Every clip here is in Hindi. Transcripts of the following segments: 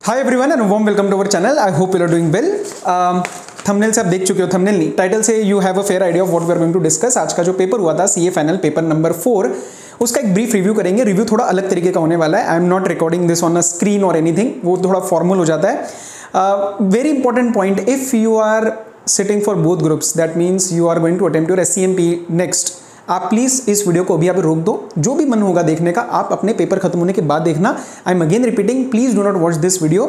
Hi everyone and warm welcome to our channel. I hope you are doing well. Thumbnail से आप देख चुके हो, थंबनेल नहीं, टाइटल से you have a fair idea of what we are going to discuss. आज का जो पेपर हुआ था सीए फाइनल पेपर नंबर 4, उसका एक ब्रीफ रिव्यू करेंगे। रिव्यू थोड़ा अलग तरीके का होने वाला है। I am not recording this on a screen और एनीथिंग, वो थोड़ा फॉर्मल हो जाता है। Very important point, if you are sitting for both groups that means you are going to attempt your SCMP next, आप प्लीज़ इस वीडियो को अभी आप रोक दो। जो भी मन होगा देखने का आप अपने पेपर खत्म होने के बाद देखना। I am again repeating, please do not watch this video.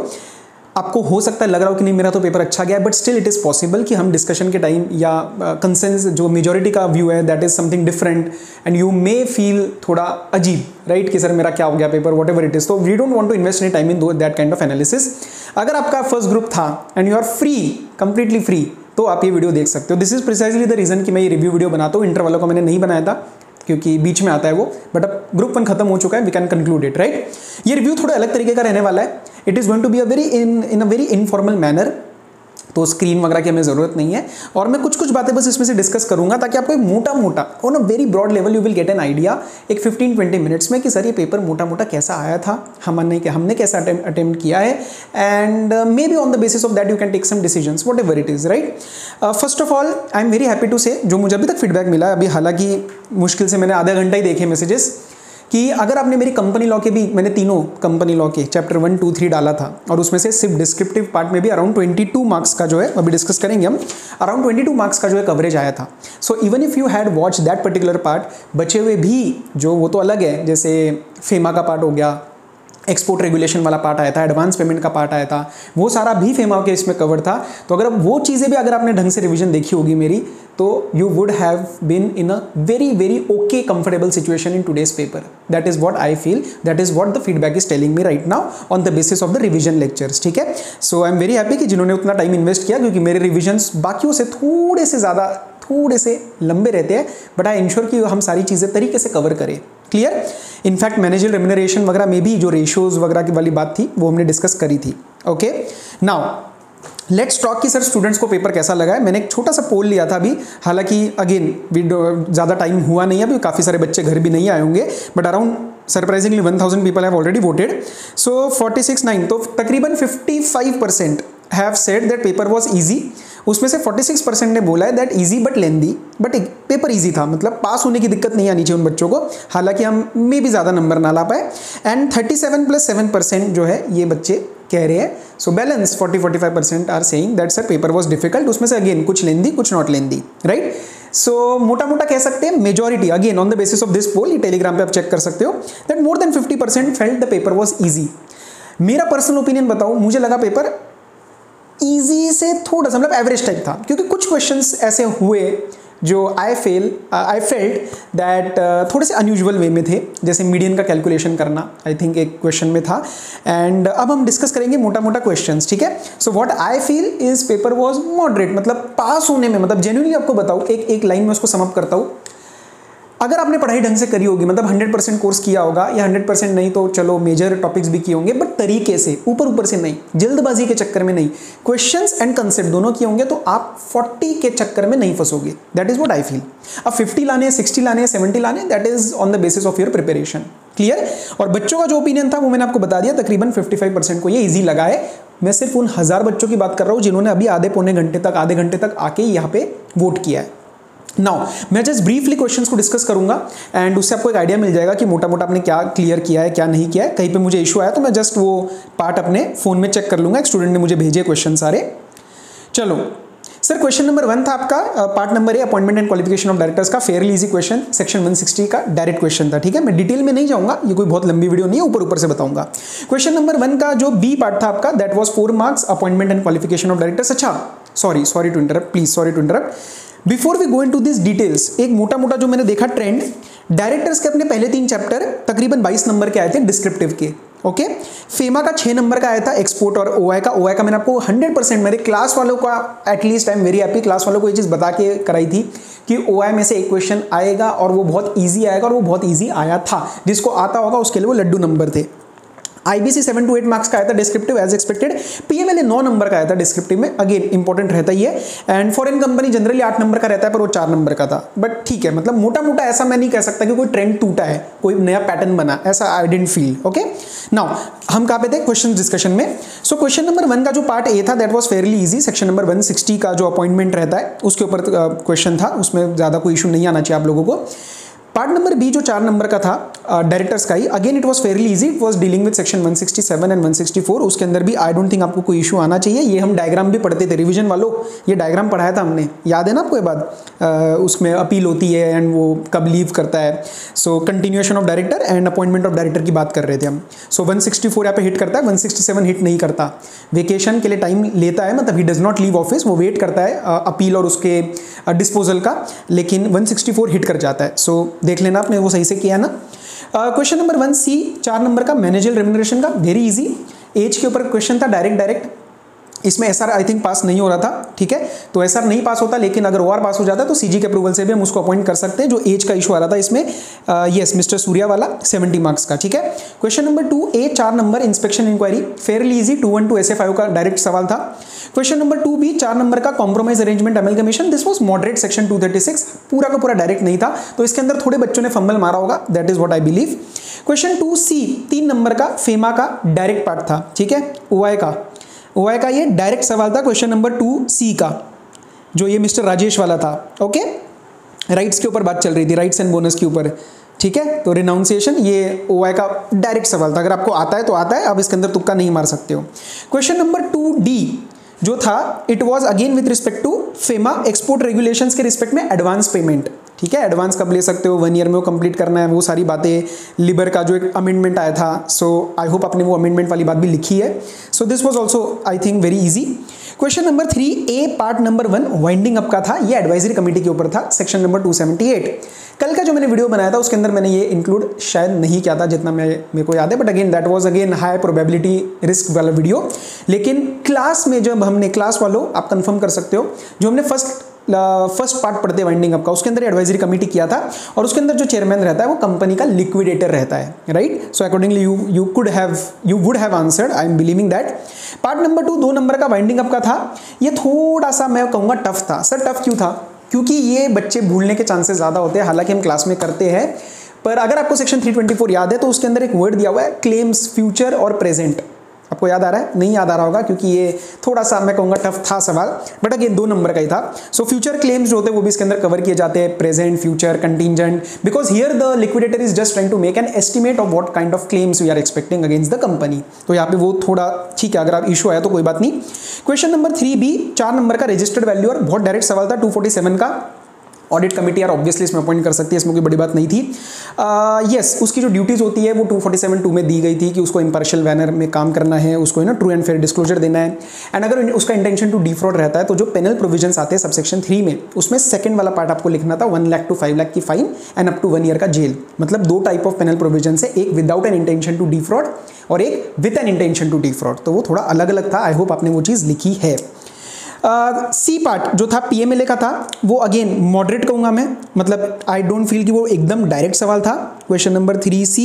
आपको हो सकता है लग रहा हो कि नहीं मेरा तो पेपर अच्छा गया है, but still it is possible कि हम डिस्कशन के टाइम या कंसेंस जो मेजॉरिटी का व्यू है that is something different and you may feel थोड़ा अजीब, राइट, कि सर मेरा क्या हो गया paper, whatever it is. तो we don't want to invest any time in that kind of analysis. अगर आपका फर्स्ट ग्रुप था and you are free, completely free, तो आप ये वीडियो देख सकते हो। This is precisely the reason कि मैं ये रिव्यू वीडियो बनाता हूँ। इंटर वालों को मैंने नहीं बनाया था क्योंकि बीच में आता है वो, बट अब ग्रुप 1 खत्म हो चुका है, we can conclude it, right. ये रिव्यू थोड़ा अलग तरीके का रहने वाला है। It is going to be a very in a very informal manner, तो स्क्रीन वगैरह की हमें ज़रूरत नहीं है। और मैं कुछ बातें बस इसमें से डिस्कस करूंगा ताकि आपको एक मोटा on a very broad level you will get an idea एक 15-20 मिनट्स में कि सर ये पेपर मोटा कैसा आया था, हमने कैसा अटेम्प्ट किया है, and maybe on the basis of that you can take some decisions whatever it is, right. First of all I am very happy to say, जो मुझे अभी तक फीडबैक मिला है, अभी हालांकि मुश्किल से मैंने आधा घंटा ही देखे मैसेजेस, कि अगर आपने मेरी कंपनी लॉ के भी, मैंने तीनों कंपनी लॉ के चैप्टर 1, 2, 3 डाला था और उसमें से सिर्फ डिस्क्रिप्टिव पार्ट में भी अराउंड 22 मार्क्स का जो है, अभी डिस्कस करेंगे हम, अराउंड 22 मार्क्स का जो है कवरेज आया था। So even if you had watch that particular part, बचे हुए भी जो वो तो अलग है, जैसे फेमा का पार्ट हो गया, एक्सपोर्ट रेगुलेशन वाला पार्ट आया था, एडवांस पेमेंट का पार्ट आया था, वो सारा भी फेमा के इसमें कवर था। तो अगर वो चीज़ें भी अगर आपने ढंग से रिवीजन देखी होगी मेरी, तो you would have been in a very okay comfortable situation in today's paper. That is what I feel, that is what the feedback is telling me right now on the basis of the revision lectures, ठीक है। So I am very happy कि जिन्होंने उतना टाइम इन्वेस्ट किया, क्योंकि मेरे रिविजन्स बाकियों से थोड़े से लंबे रहते हैं, बट आई इंश्योर कि हम सारी चीज़ें तरीके से कवर करें। क्लियर। इनफैक्ट मैनेजर रेम्यूनरेशन वगैरह में भी जो रेशियोज वगैरह की वाली बात थी वो हमने डिस्कस करी थी। ओके, नाउ लेट्स टॉक कि सर स्टूडेंट्स को पेपर कैसा लगा है। मैंने एक छोटा सा पोल लिया था अभी, हालांकि अगेन ज़्यादा टाइम हुआ नहीं है अभी, काफ़ी सारे बच्चे घर भी नहीं आए होंगे, but around surprisingly 1000 people have already voted. So 46-9, तो तकरीबन 55% have said that paper was easy. उसमें से 46% ने बोला है that easy but lengthy, but paper easy था, मतलब पास होने की दिक्कत नहीं आनी चाहिए उन बच्चों को, हालांकि हम में भी ज़्यादा नंबर ना ला पाए। एंड 37+7% जो है ये बच्चे कह रहे हैं, so balance 40-45% are saying that sir paper was difficult. उसमें से अगेन कुछ लेंदी कुछ नॉट लेंदी, राइट। सो मोटा कह सकते हैं majority, again on the basis of this poll, ये टेलीग्राम पे आप चेक कर सकते हो, that more than 50% felt the paper was easy. मेरा पर्सनल ओपिनियन बताऊँ, मुझे लगा पेपर ईजी से थोड़ा सा मतलब एवरेज टाइप था, क्योंकि कुछ क्वेश्चंस ऐसे हुए जो आई फेल्ट दैट थोड़े से अनयूजुअल वे में थे, जैसे मीडियन का कैलकुलेशन करना आई थिंक एक क्वेश्चन में था। एंड अब हम डिस्कस करेंगे मोटा क्वेश्चंस, ठीक है। So what I feel is paper was moderate, मतलब पास होने में, मतलब जेन्युइनली आपको बताऊँ, एक लाइन में उसको सम अप करता हूँ। अगर आपने पढ़ाई ढंग से करी होगी, मतलब 100% कोर्स किया होगा, या 100% नहीं तो चलो मेजर टॉपिक्स भी किए होंगे, बट तरीके से, ऊपर से नहीं, जल्दबाजी के चक्कर में नहीं, क्वेश्चंस एंड कंसेप्ट दोनों किए होंगे, तो आप 40 के चक्कर में नहीं फंसोगे। That is what I feel. अब 50 लाने, 60 लाने, 70 लाने, that is on the basis of your preparation. Clear. और बच्चों का जो ओपिनियन था वो मैंने आपको बता दिया, तकरीबन 55% को ये ईजी लगा है। मैं सिर्फ उन 1000 बच्चों की बात कर रहा हूँ जिन्होंने अभी आधे घंटे तक आके यहाँ पे वोट किया है। नाउ मैं जस्ट ब्रीफली क्वेश्चंस को डिस्कस करूंगा एंड उससे आपको एक आइडिया मिल जाएगा कि मोटा आपने क्या क्लियर किया है, क्या नहीं किया है। कहीं पे मुझे इशू आया तो मैं जस्ट वो पार्ट अपने फोन में चेक कर लूंगा। एक स्टूडेंट ने मुझे भेजे क्वेश्चन सारे। चलो सर, क्वेश्चन नंबर 1 था आपका, part number A, appointment and qualification of directors का फेयरली इजी क्वेश्चन, सेक्शन 160 का डायरेक्ट क्वेश्चन था, ठीक है। मैं डिटेल में नहीं जाऊंगा, ये कोई बहुत लंबी वीडियो नहीं है, ऊपर से बताऊंगा। क्वेश्चन नंबर 1 का जो बी पार्ट था आपका, that was 4 marks, appointment and qualification of directors. अच्छा, sorry to interrupt, please sorry to interrupt. Before we go into this details, एक मोटा जो मैंने देखा ट्रेंड, डायरेक्टर्स के अपने पहले 3 चैप्टर तकरीबन 22 नंबर के आए थे डिस्क्रिप्टिव के। ओके, फेमा का 6 नंबर का आया था, एक्सपोर्ट और ओआई का मैंने आपको 100% मेरे क्लास वालों का, at least I am very happy, class वालों को ये चीज़ बता के कराई थी कि ओआई में से एक क्वेश्चन आएगा और वो बहुत ईजी आएगा, और वो बहुत ईजी आया था। जिसको आता होगा उसके लिए वो लड्डू नंबर थे। IBC 7 to 8 मार्क्स का आया था descriptive as expected, PMLA 9 number का आया था डिस्क्रिप्टिव में, अगेन इंपॉर्टेंट रहता ही है, and foreign company generally 8 number का रहता है पर वो 4 नंबर का था, बट ठीक है, मतलब मोटा मोटा ऐसा मैं नहीं कह सकता कि कोई ट्रेंड टूटा है, कोई नया पैटर्न बना, ऐसा I didn't feel. Okay, now हम कहाँ पे थे क्वेश्चन डिस्कशन में। सो क्वेश्चन नंबर 1 का जो पार्ट ए था that was fairly easy, section number 160 का जो अपॉइंटमेंट रहता है उसके ऊपर क्वेश्चन था, उसमें ज़्यादा कोई इशू नहीं आना चाहिए आप लोगों को। पार्ट नंबर बी जो 4 नंबर का था डायरेक्टर्स का ही, again it was fairly easy, it was dealing with section 167 and 164, उसके अंदर भी आई डोंट थिंक आपको कोई इशू आना चाहिए। ये हम डायग्राम भी पढ़ते थे रिवीजन वालों, ये डायग्राम पढ़ाया था हमने, याद है ना आपको ये बात, उसमें अपील होती है एंड वो कब लीव करता है, so continuation of director and appointment of director की बात कर रहे थे हम। सो 164 यहाँ पे हिट करता है, 167 हिट नहीं करता, वेकेशन के लिए टाइम लेता है, मतलब he does not leave office, वो वेट करता है अपील और उसके डिस्पोजल का, लेकिन 164 हिट कर जाता है। सो देख लेना आपने वो सही से किया ना। क्वेश्चन नंबर 1C 4 नंबर का मैनेजर रेम्युनरेशन का, वेरी इजी, एज के ऊपर क्वेश्चन था, डायरेक्ट, इसमें एसआर आई थिंक पास नहीं हो रहा था, ठीक है, तो एसआर नहीं पास होता, लेकिन अगर ओआर पास हो जाता तो सीजी के अप्रूवल से भी हम उसको अपॉइंट कर सकते हैं। जो एज का इशू आ रहा था इसमें, यस मिस्टर सूर्या वाला 70 मार्क्स का, ठीक है। Question number 2A 4 number inspection inquiry, fairly easy, 212 SF5 का डायरेक्ट सवाल था। क्वेश्चन नंबर 2B 4 नंबर का compromise arrangement amalgamation, this was moderate, section 236, पूरा का पूरा डायरेक्ट नहीं था, तो इसके अंदर थोड़े बच्चों ने फंबल मारा होगा, that is what I believe. Question 2C 3 number का फेमा का डायरेक्ट पार्ट था, ठीक है, OI का ये डायरेक्ट सवाल था क्वेश्चन नंबर 2C का, जो ये मिस्टर राजेश वाला था। ओके, राइट्स के ऊपर बात चल रही थी, राइट्स एंड बोनस के ऊपर, ठीक है, तो रिनाउंसिएशन ये OI का डायरेक्ट सवाल था, अगर आपको आता है तो आता है, आप इसके अंदर तुक्का नहीं मार सकते हो। क्वेश्चन नंबर 2D जो था, it was again with respect to FEMA export regulations के रिस्पेक्ट में एडवांस पेमेंट, ठीक है, एडवांस कब ले सकते हो, 1 ईयर में वो कंप्लीट करना है, वो सारी बातें, लिबर का जो एक अमेंडमेंट आया था, सो आई होप आपने वो अमेंडमेंट वाली बात भी लिखी है। So this was also I think very easy. Question number 3A part number 1 winding up का था, ये एडवाइजरी कमेटी के ऊपर था, सेक्शन नंबर 278। कल का जो मैंने वीडियो बनाया था उसके अंदर मैंने ये इंक्लूड शायद नहीं किया था जितना मेरे को याद है, but again that was again high probability risk वाला वीडियो, लेकिन क्लास में जब हमने, क्लास वालों आप कंफर्म कर सकते हो, जो हमने फर्स्ट पार्ट पढ़ते वाइंडिंग अप का, उसके अंदर एडवाइजरी कमेटी किया था, और उसके अंदर जो चेयरमैन रहता है वो कंपनी का लिक्विडेटर रहता है, right. So accordingly you would have answered, I am believing that. Part number 2 number का वाइंडिंग अप का था, ये थोड़ा सा मैं कहूँगा टफ था। सर टफ क्यों था? क्योंकि ये बच्चे भूलने के चांसेस ज़्यादा होते हैं, हालांकि हम क्लास में करते हैं, पर अगर आपको सेक्शन 324 याद है तो उसके अंदर एक वर्ड दिया हुआ है क्लेम्स फ्यूचर और प्रेजेंट, आपको याद आ रहा है? नहीं याद आ रहा होगा, क्योंकि ये थोड़ा सा मैं कहूँगा टफ था सवाल, बट अगेन 2 नंबर का ही था। सो फ्यूचर क्लेम्स जो होते हैं वो भी इसके अंदर कवर किए जाते हैं, present, future, contingent, because here the liquidator is just trying to make an estimate of what kind of claims we are expecting against the company, तो यहाँ पे वो थोड़ा ठीक है, अगर आप इशू आया तो कोई बात नहीं। क्वेश्चन नंबर 3B 4 नंबर का रजिस्टर्ड वैल्यू, और बहुत डायरेक्ट सवाल था, 247 का। ऑडिट कमेटी यार ऑब्वियसली इसमें अपॉइंट कर सकती है, इसमें कोई बड़ी बात नहीं थी। यस, उसकी जो ड्यूटीज़ होती है वो 247(2) में दी गई थी कि उसको इम्पार्शियल मैनर में काम करना है, उसको है ना ट्रू एंड फेयर डिस्क्लोजर देना है, एंड अगर उसका इंटेंशन टू डिफ्रॉड रहता है तो जो पेनल प्रोविजंस आते हैं सबसेक्शन 3 में, उसमें सेकंड वाला पार्ट आपको लिखना था 1 लाख to 5 लाख की fine and up to 1 year का जेल। मतलब 2 टाइप ऑफ पेनल प्रोविजन है, एक without an intention to defraud और एक with an intention to defraud, तो वो थोड़ा अलग अलग था। आई होप आपने वो चीज़ लिखी है। सी पार्ट जो था PMLA का था, वो अगेन मॉडरेट कहूँगा मैं, मतलब आई डोंट फील कि वो एकदम डायरेक्ट सवाल था। क्वेश्चन नंबर 3C,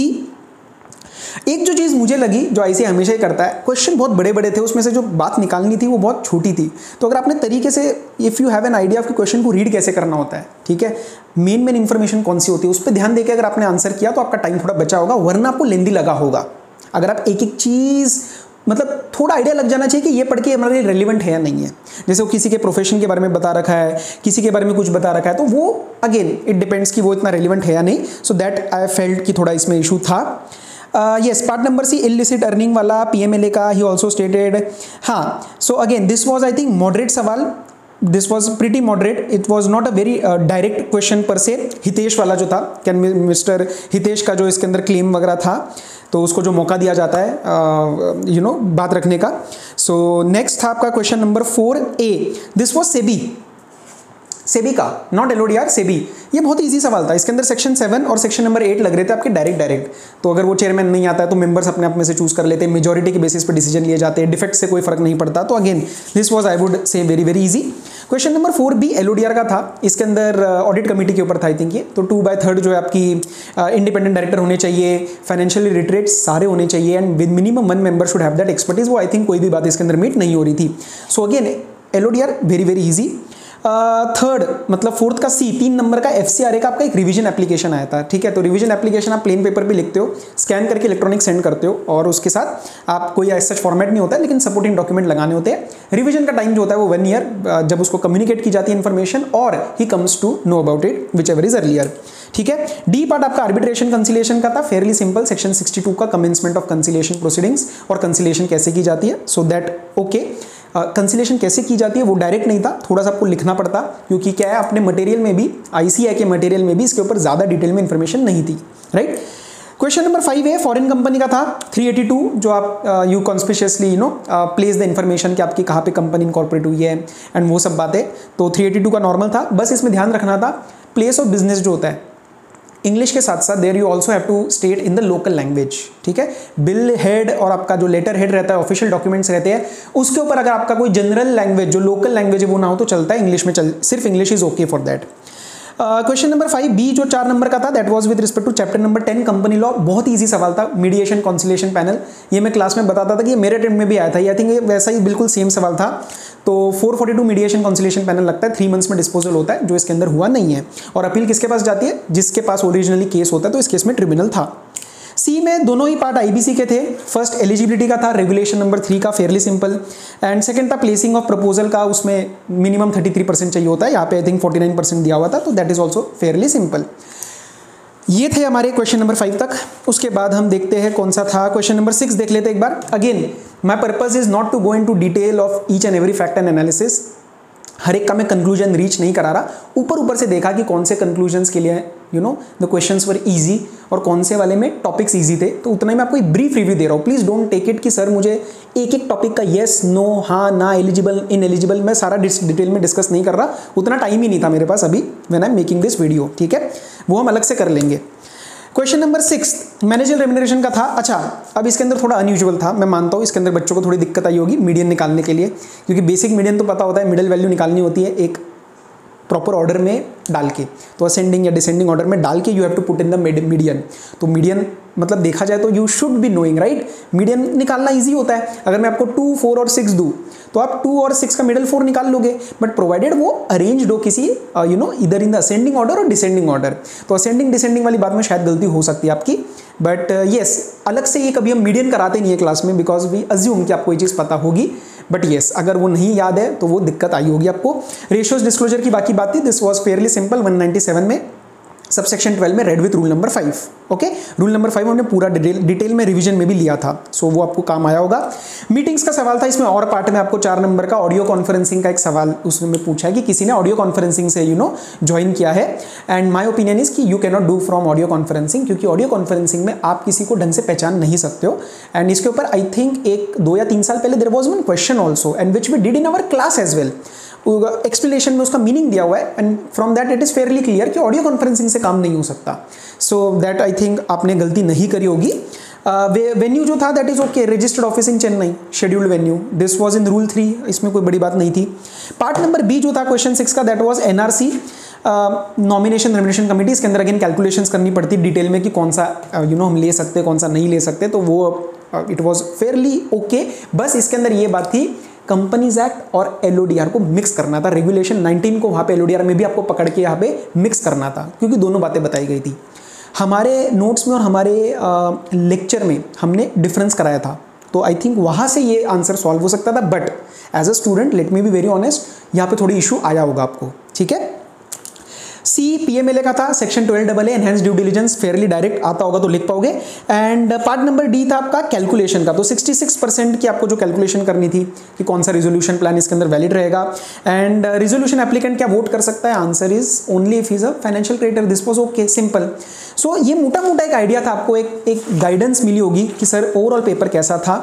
एक जो चीज़ मुझे लगी जो ICAI हमेशा ही करता है, क्वेश्चन बहुत बड़े बड़े थे, उसमें से जो बात निकालनी थी वो बहुत छोटी थी, तो अगर आपने तरीके से, if you have an idea of question को रीड कैसे करना होता है, ठीक है, मेन इन्फॉर्मेशन कौन सी होती है, उस पर ध्यान देकर अगर आपने आंसर किया तो आपका टाइम थोड़ा बचा होगा, वरना आपको लेंदी लगा होगा। अगर आप एक एक चीज़, मतलब थोड़ा आइडिया लग जाना चाहिए कि ये पढ़ के हमारे लिए रेलिवेंट है या नहीं है, जैसे वो किसी के प्रोफेशन के बारे में बता रखा है, किसी के बारे में कुछ बता रखा है, तो वो अगेन इट डिपेंड्स कि वो इतना रेलिवेंट है या नहीं। सो दैट आई फेल्ट कि थोड़ा इसमें इशू था। Yes, part number C illicit earning वाला PMLA का, ही ऑल्सो स्टेटेड। हाँ, so again this was I think moderate सवाल, this was pretty moderate, it was not a very direct question per se. Hitesh वाला जो था, कैन मिस्टर हितेश का जो इसके अंदर क्लेम वगैरह था, तो उसको जो मौका दिया जाता है यू नो बात रखने का। सो नेक्स्ट था आपका question number 4A, this was SEBI का, नॉट LODR, सेबी। ये बहुत इजी सवाल था, इसके अंदर सेक्शन 7 और सेक्शन नंबर 8 लग रहे थे आपके डायरेक्ट, तो अगर वो चेयरमैन नहीं आता है तो मेंबर्स अपने आप में से चूज कर लेते हैं, मेजॉरिटी के बेसिस पे डिसीजन लिए जाते हैं, डिफेक्ट से कोई फर्क नहीं पड़ता, तो again this was I would say very very easy. Question number 4 भी LODR का था, इसके अंदर ऑडिट कमेटी के ऊपर था आई थिंक ये। तो 2/3 जो है आपकी इंडिपेंडेंट डायरेक्टर होने चाहिए, फाइनेंशियली लिटरेट सारे होने चाहिए, and with minimum 1 member should have that expertise. वो आई थिंक कोई भी बात इसके अंदर मीट नहीं हो रही थी। So again LODR very very easy. Third मतलब फोर्थ का C 3 नंबर का FCRA का आपका एक रिवीजन एप्लीकेशन आया था, ठीक है। तो रिवीजन एप्लीकेशन आप प्लेन पेपर पे लिखते हो, स्कैन करके इलेक्ट्रॉनिक सेंड करते हो, और उसके साथ आप कोई ऐसा फॉर्मेट नहीं होता है, लेकिन सपोर्टिंग डॉक्यूमेंट लगाने होते हैं। रिवीजन का टाइम जो होता है वो 1 ईयर, जब उसको कम्युनिकेट की जाती है इन्फॉर्मेशन, और he comes to know about it whichever is earlier, ठीक है। डी पार्ट आपका आर्बिट्रेशन कंसिलिएशन का था, फेयरली सिंपल, सेक्शन 62 का कमेंसमेंट ऑफ कंसिलिएशन प्रोसीडिंग्स, और कंसिलिएशन कैसे की जाती है, सो दैट ओके। कंसिलेशन कैसे की जाती है वो डायरेक्ट नहीं था, थोड़ा सा आपको लिखना पड़ता, क्योंकि क्या है अपने मटेरियल में भी, ICAI के मटेरियल में भी इसके ऊपर ज़्यादा डिटेल में इंफॉर्मेशन नहीं थी, राइट। क्वेश्चन नंबर 5 है फॉरेन कंपनी का था, 382, जो आप यू कॉन्स्पिशियसली प्लेस द इन्फॉर्मेशन कि आपकी कहाँ पे कंपनी इनकॉर्पोरेट हुई है एंड वो सब बातें। तो 382 का नॉर्मल था, बस इसमें ध्यान रखना था प्लेस ऑफ बिजनेस जो होता है इंग्लिश के साथ साथ there you also have to state in the local language, ठीक है। बिल हेड और आपका जो लेटर हेड रहता है, ऑफिशियल डॉक्यूमेंट्स रहते हैं, उसके ऊपर अगर आपका कोई जनरल लैंग्वेज जो लोकल लैंग्वेज है वो ना हो तो चलता है, इंग्लिश में सिर्फ English is okay for that. Question number 5B जो 4 नंबर का था, that was with respect to chapter number 10 company law. बहुत ईजी सवाल था, मीडिएशन कॉन्सिलिएशन पैनल, ये मैं क्लास में बताता था कि ये मेरे अटेम्प्ट में भी आया था, आई थिंक ये वैसा ही बिल्कुल सेम सवाल था। तो 442 मीडिएशन कॉन्सिलिएशन पैनल लगता है, 3 मंथ्स में डिस्पोजल होता है, जो इसके अंदर हुआ नहीं है। और अपील किसके पास जाती है, जिसके पास ओरिजिनली केस होता है, तो इस केस में ट्रिब्यूनल था। सी में दोनों ही पार्ट IBC के थे, फर्स्ट एलिजिबिलिटी का था, रेगुलेशन नंबर 3 का फेयरली सिंपल, एंड सेकंड था प्लेसिंग ऑफ प्रपोजल का, उसमें मिनिमम 33% चाहिए होता है, यहाँ पे आई थिंक 49% दिया हुआ था, तो that is also Fairlie simple. ये थे हमारे क्वेश्चन नंबर 5 तक। उसके बाद हम देखते हैं कौन सा था, क्वेश्चन नंबर 6 देख लेते हैं एक बार। Again my purpose is not to go in to detail of each and every fact and analysis, हर एक का मैं कंक्लूजन रीच नहीं करा रहा, ऊपर से देखा कि कौन से कंक्लूजन्स के लिए द क्वेश्चंस वर इजी और कौन से वाले में टॉपिक्स इजी थे, तो उतना ही मैं आपको एक ब्रीफ रिव्यू दे रहा हूँ। प्लीज डोंट टेक इट कि सर मुझे एक एक टॉपिक का येस नो हाँ ना एलिजिबल इन एलिजिबल मैं सारा डिटेल में डिस्कस नहीं कर रहा, उतना टाइम ही नहीं था मेरे पास अभी when I am making this video, ठीक है, वो हम अलग से कर लेंगे। क्वेश्चन नंबर 6 मैनेजर रेम्युनरेशन का था। अच्छा, अब इसके अंदर थोड़ा अनयूजुअल था, मैं मानता हूँ इसके अंदर बच्चों को थोड़ी दिक्कत आई होगी मीडियन निकालने के लिए, क्योंकि बेसिक मीडियन तो पता होता है, मिडिल वैल्यू निकालनी होती है एक प्रॉपर ऑर्डर में डाल के, तो असेंडिंग या डिसेंडिंग ऑर्डर में डाल के you have to put in the median. तो मीडियन मतलब देखा जाए तो you should be knowing, right. Median निकालना ईजी होता है, अगर मैं आपको 2, 4 और 6 दूँ तो आप 2 और 6 का मिडिल 4 निकाल लोगे, बट प्रोवाइडेड वो अरेंज्ड हो किसी इधर इन द असेंडिंग ऑर्डर और डिसेंडिंग ऑर्डर। तो असेंडिंग डिसेंडिंग वाली बात में शायद गलती हो सकती है आपकी, बट येस अलग से ये कभी हम मीडियन कराते नहीं है क्लास में, बिकॉज वी अज्यूम कि आपको ये चीज़ पता होगी, बट येस अगर वो नहीं याद है तो वो दिक्कत आई होगी आपको। रेशियोज डिस्क्लोजर की बाकी बात थी, दिस वाज फेयरली सिंपल 197 में, सबसेक्शन 12 में red with rule number 5, okay. Rule number 5 हमने पूरा डिटेल में रिवीजन में भी लिया था, सो वो आपको काम आया होगा। मीटिंग्स का सवाल था, इसमें और पार्ट में आपको 4 नंबर का ऑडियो कॉन्फ्रेंसिंग का एक सवाल उसमें पूछा है कि किसी ने ऑडियो कॉन्फ्रेंसिंग से ज्वाइन किया है, एंड माय ओपिनियन इज कि you can not do from audio conferencing, क्योंकि ऑडियो कॉन्फ्रेंसिंग में आप किसी को ढंग से पहचान नहीं सकते हो। एंड इसके ऊपर आई थिंक 1, 2 या 3 साल पहले there was one question also and which we did in our class as well, explanation में उसका मीनिंग दिया हुआ है, and from that it is fairly clear कि ऑडियो कॉन्फ्रेंसिंग से काम नहीं हो सकता। सो दैट आई थिंक आपने गलती नहीं करी होगी। वेन्यू जो था that is okay, registered office in Chennai, scheduled venue, this was in rule 3, इसमें कोई बड़ी बात नहीं थी। पार्ट नंबर B जो था क्वेश्चन 6 का, that was NRC nomination remuneration committee. इसके अंदर अगेन कैलकुलेशंस करनी पड़ती डिटेल में कि कौन सा हम ले सकते कौन सा नहीं ले सकते, तो वो इट वाज फेयरली ओके। बस इसके अंदर ये बात थी कंपनीज एक्ट और LODR को मिक्स करना था, रेगुलेशन 19 को वहाँ पे LODR में भी आपको पकड़ के यहाँ पे मिक्स करना था, क्योंकि दोनों बातें बताई गई थी। हमारे नोट्स में और हमारे लेक्चर में हमने डिफरेंस कराया था, तो आई थिंक वहाँ से ये आंसर सॉल्व हो सकता था, but as a student let me be very honest, यहाँ पे थोड़ी इशू आया होगा आपको, ठीक है। C PMLA का था, section 12AA enhance due diligence, Fairlie direct आता होगा तो लिख पाओगे। एंड पार्ट नंबर D था आपका कैलकुलेशन का, तो 66% की आपको जो कैलकुलेशन करनी थी कि कौन सा रिजोल्यूशन प्लान इसके अंदर वैलिड रहेगा, एंड रिजोल्यूशन एप्लीकेंट क्या वोट कर सकता है, answer is only if is a financial creditor, this was okay simple. So ये मोटा मोटा एक आइडिया था, आपको एक गाइडेंस मिली होगी कि सर ओवरऑल पेपर कैसा था।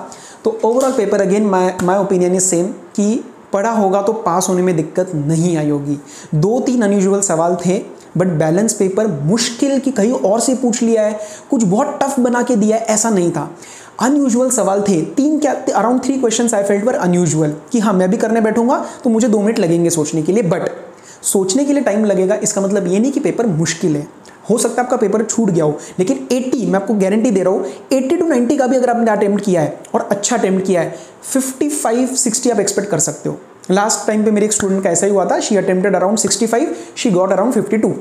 तो overall paper again my opinion is same कि पढ़ा होगा तो पास होने में दिक्कत नहीं आई होगी। 2-3 अनयूजुअल सवाल थे, बट बैलेंस पेपर मुश्किल कि कहीं और से पूछ लिया है, कुछ बहुत टफ बना के दिया है, ऐसा नहीं था। अनयूजुअल सवाल थे, 3 क्या around 3 questions I felt were unusual, कि हाँ मैं भी करने बैठूंगा तो मुझे 2 मिनट लगेंगे सोचने के लिए, बट सोचने के लिए टाइम लगेगा इसका मतलब ये नहीं कि पेपर मुश्किल है। हो सकता है आपका पेपर छूट गया हो, लेकिन 80 मैं आपको गारंटी दे रहा हूँ 80 to 90 का भी अगर आपने अटेम्प्ट किया है और अच्छा अटेम्प्ट किया है 55-60 आप एक्सपेक्ट कर सकते हो। लास्ट टाइम पे मेरे एक स्टूडेंट का ऐसा ही हुआ था, she attempted around 65, she got around 52।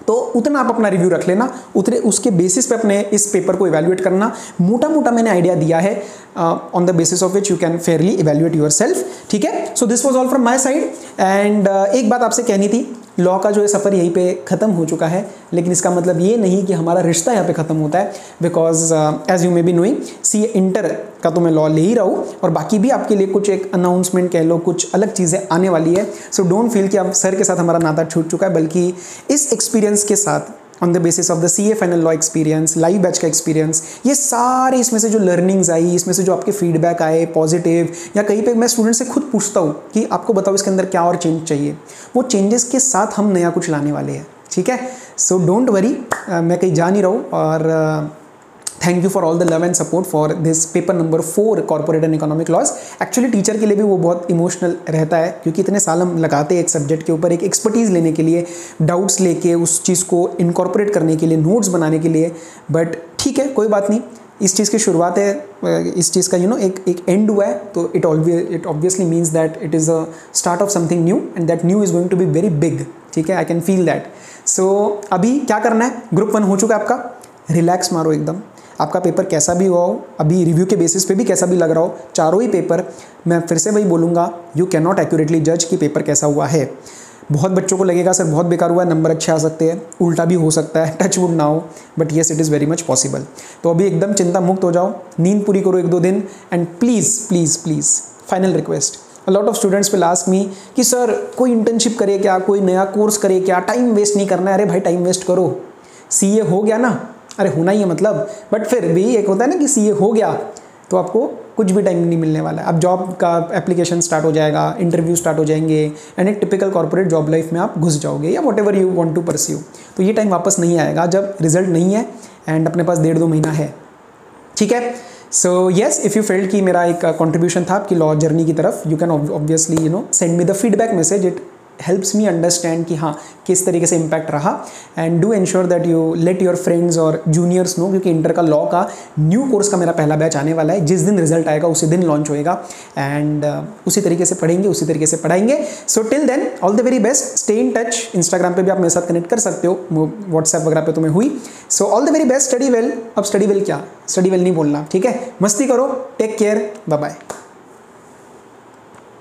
तो उतना आप अपना रिव्यू रख लेना, उतने उसके बेसिस पे अपने इस पेपर को इवैल्यूएट करना। मोटा मोटा मैंने आइडिया दिया है on the basis of which you can Fairlie evaluate yourself, ठीक है। So this was all from my side. And एक बात आपसे कहनी थी, लॉ का जो है सफ़र यहीं पे ख़त्म हो चुका है, लेकिन इसका मतलब ये नहीं कि हमारा रिश्ता यहाँ पे ख़त्म होता है, because as you may be knowing CA inter का तो मैं लॉ ले ही रहा हूँ, और बाकी भी आपके लिए कुछ एक अनाउंसमेंट कह लो, कुछ अलग चीज़ें आने वाली है। सो डोंट फील कि अब सर के साथ हमारा नाता छूट चुका है, बल्कि इस एक्सपीरियंस के साथ on the basis of the CA final law experience, live batch का एक्सपीरियंस, ये सारे इसमें से जो लर्निंग्स आई, इसमें से जो आपके फीडबैक आए पॉजिटिव, या कहीं पे मैं स्टूडेंट से खुद पूछता हूँ कि आपको बताओ इसके अंदर क्या और चेंज चाहिए, वो चेंजेस के साथ हम नया कुछ लाने वाले हैं, ठीक है। सो डोंट वरी, मैं कहीं जा नहीं रहा हूँ, और thank you for all the love and support for this paper number 4 corporate and economic laws. Actually teacher के लिए भी वो बहुत इमोशनल रहता है, क्योंकि इतने साल हम लगाते हैं एक सब्जेक्ट के ऊपर, एक एक्सपर्टीज़ लेने के लिए, डाउट्स लेके उस चीज़ को इनकॉर्पोरेट करने के लिए, नोट्स बनाने के लिए। बट ठीक है, कोई बात नहीं, इस चीज़ की शुरुआत है, इस चीज़ का एक एंड हुआ है, तो it obviously means that it is a start of something new, and that new is going to be very big, ठीक है। I can feel that. So अभी क्या करना है, ग्रुप 1 हो चुका है आपका, रिलैक्स मारो एकदम। आपका पेपर कैसा भी हो, अभी रिव्यू के बेसिस पे भी कैसा भी लग रहा हो, चारों ही पेपर मैं फिर से वही बोलूँगा, यू कैन नॉट एक्यूरेटली जज कि पेपर कैसा हुआ है। बहुत बच्चों को लगेगा सर बहुत बेकार हुआ है, नंबर अच्छे आ सकते हैं, उल्टा भी हो सकता है, टच वुड ना हो, but yes it is very much possible. तो अभी एकदम चिंता मुक्त हो जाओ, नींद पूरी करो 1-2 दिन, and please please please final request, a lot of students will ask me कि सर कोई इंटर्नशिप करे क्या, कोई नया कोर्स करे क्या, टाइम वेस्ट नहीं करना है। अरे भाई टाइम वेस्ट करो, सीए हो गया ना, अरे होना ही है मतलब, बट फिर भी एक होता है ना कि सीए हो गया तो आपको कुछ भी टाइम नहीं मिलने वाला है। अब जॉब का एप्लीकेशन स्टार्ट हो जाएगा, इंटरव्यू स्टार्ट हो जाएंगे, एंड एक टिपिकल कॉर्पोरेट जॉब लाइफ में आप घुस जाओगे, या whatever you want to pursue. तो ये टाइम वापस नहीं आएगा जब रिजल्ट नहीं है एंड अपने पास 1.5-2 महीना है, ठीक है। So yes, if you felt कि मेरा एक कॉन्ट्रीब्यूशन था आपकी लॉ जर्नी की तरफ, you can obviously send me the feedback message, it helps me understand कि हाँ किस तरीके से इम्पैक्ट रहा, and do ensure that you let your friends और जूनियर्स नो, क्योंकि इंटर का लॉ का न्यू कोर्स का मेरा पहला बैच आने वाला है, जिस दिन रिजल्ट आएगा उसी दिन लॉन्च होएगा, एंड उसी तरीके से पढ़ेंगे, उसी तरीके से पढ़ाएंगे। So till then all the very best, stay in touch. Instagram पे भी आप मेरे साथ कनेक्ट कर सकते हो, व्हाट्सएप वगैरह पे तो मैं हुई। So all the very best, study well. अब स्टडी वेल क्या, स्टडी वेल नहीं बोलना, ठीक है, मस्ती करो, टेक केयर, बाय बाय।